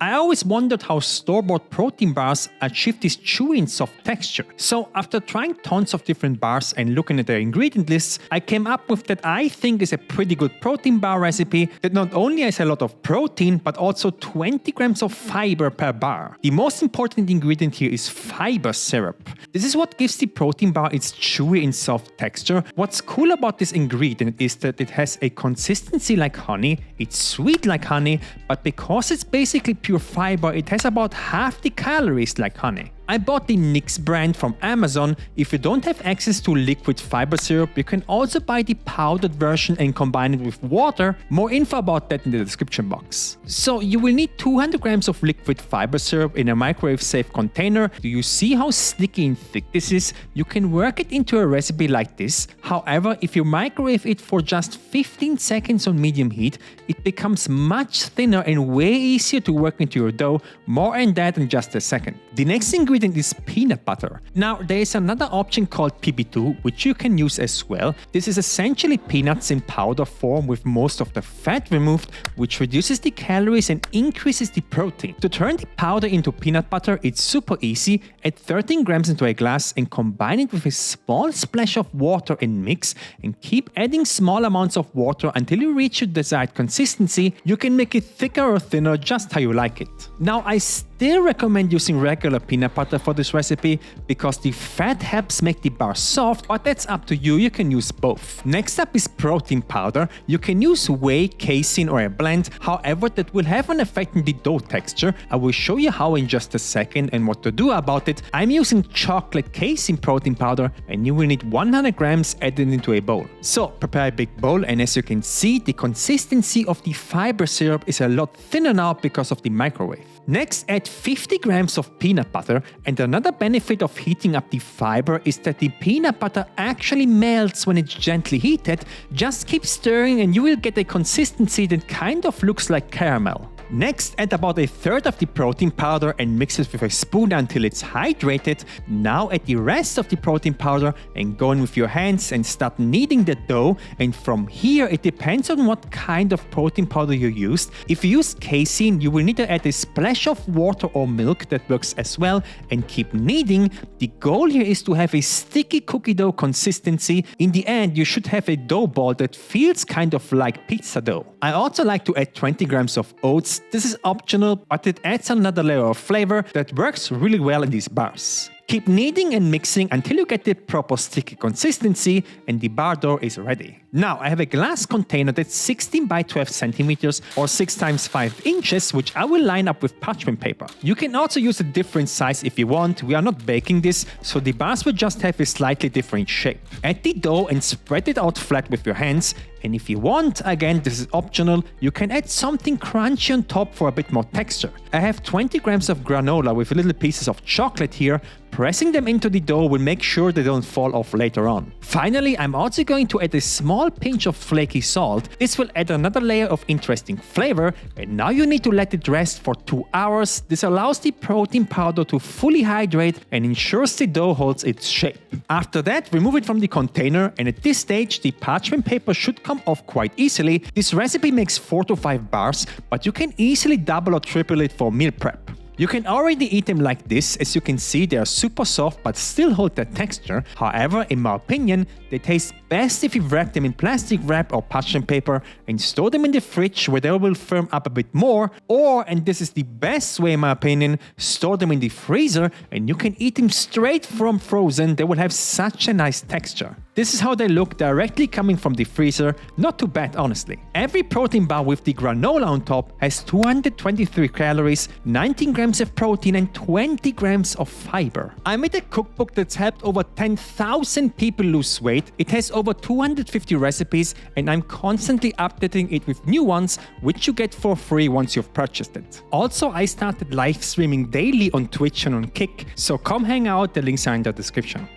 I always wondered how store-bought protein bars achieve this chewy and soft texture. So after trying tons of different bars and looking at their ingredient lists, I came up with that I think is a pretty good protein bar recipe that not only has a lot of protein but also 20 grams of fiber per bar. The most important ingredient here is fiber syrup. This is what gives the protein bar its chewy and soft texture. What's cool about this ingredient is that it has a consistency like honey, it's sweet like honey, but because it's basically pure fiber, it has about half the calories like honey. I bought the Kneading brand from Amazon. If you don't have access to liquid fiber syrup, you can also buy the powdered version and combine it with water. More info about that in the description box. So you will need 200 grams of liquid fiber syrup in a microwave safe container. Do you see how sticky and thick this is? You can work it into a recipe like this. However, if you microwave it for just 15 seconds on medium heat, it becomes much thinner and way easier to work into your dough. More on that in just a second. The next ingredient is peanut butter. Now there is another option called PB2 which you can use as well. This is essentially peanuts in powder form with most of the fat removed, which reduces the calories and increases the protein. To turn the powder into peanut butter, it's super easy. Add 13 grams into a glass and combine it with a small splash of water and mix, and keep adding small amounts of water until you reach your desired consistency. You can make it thicker or thinner just how you like it. Now I still recommend using regular peanut butter for this recipe because the fat helps make the bar soft, but that's up to you, you can use both. Next up is protein powder. You can use whey, casein or a blend, however that will have an effect on the dough texture. I will show you how in just a second and what to do about it. I'm using chocolate casein protein powder and you will need 100 grams added into a bowl. So prepare a big bowl, and as you can see, the consistency of the fiber syrup is a lot thinner now because of the microwave. Next, add 50 grams of peanut butter, and another benefit of heating up the fiber is that the peanut butter actually melts when it's gently heated. Just keep stirring and you will get a consistency that kind of looks like caramel. Next, add about a third of the protein powder and mix it with a spoon until it's hydrated. Now add the rest of the protein powder and go in with your hands and start kneading the dough. And from here, it depends on what kind of protein powder you used. If you use casein, you will need to add a splash of water or milk, that works as well, and keep kneading. The goal here is to have a sticky cookie dough consistency. In the end, you should have a dough ball that feels kind of like pizza dough. I also like to add 20 grams of oats. This is optional, but it adds another layer of flavor that works really well in these bars. Keep kneading and mixing until you get the proper sticky consistency and the bar dough is ready. Now I have a glass container that's 16 by 12 centimeters or 6 times 5 inches, which I will line up with parchment paper. You can also use a different size if you want. We are not baking this, so the bars will just have a slightly different shape. Add the dough and spread it out flat with your hands. And if you want, again this is optional, you can add something crunchy on top for a bit more texture. I have 20 grams of granola with little pieces of chocolate here. Pressing them into the dough will make sure they don't fall off later on. Finally, I'm also going to add a small pinch of flaky salt. This will add another layer of interesting flavor, and now you need to let it rest for 2 hours. This allows the protein powder to fully hydrate and ensures the dough holds its shape. After that, remove it from the container, and at this stage the parchment paper should come off quite easily. This recipe makes 4 to 5 bars, but you can easily double or triple it for meal prep. You can already eat them like this. As you can see, they are super soft but still hold their texture. However, in my opinion, they taste best if you wrap them in plastic wrap or parchment paper and store them in the fridge where they will firm up a bit more. Or, and this is the best way in my opinion, store them in the freezer and you can eat them straight from frozen. They will have such a nice texture. This is how they look directly coming from the freezer. Not too bad, honestly. Every protein bar with the granola on top has 223 calories, 19 grams of protein and 20 grams of fiber. I made a cookbook that's helped over 10,000 people lose weight. It has over 250 recipes and I'm constantly updating it with new ones, which you get for free once you've purchased it. Also, I started live streaming daily on Twitch and on Kick, so come hang out, the links are in the description.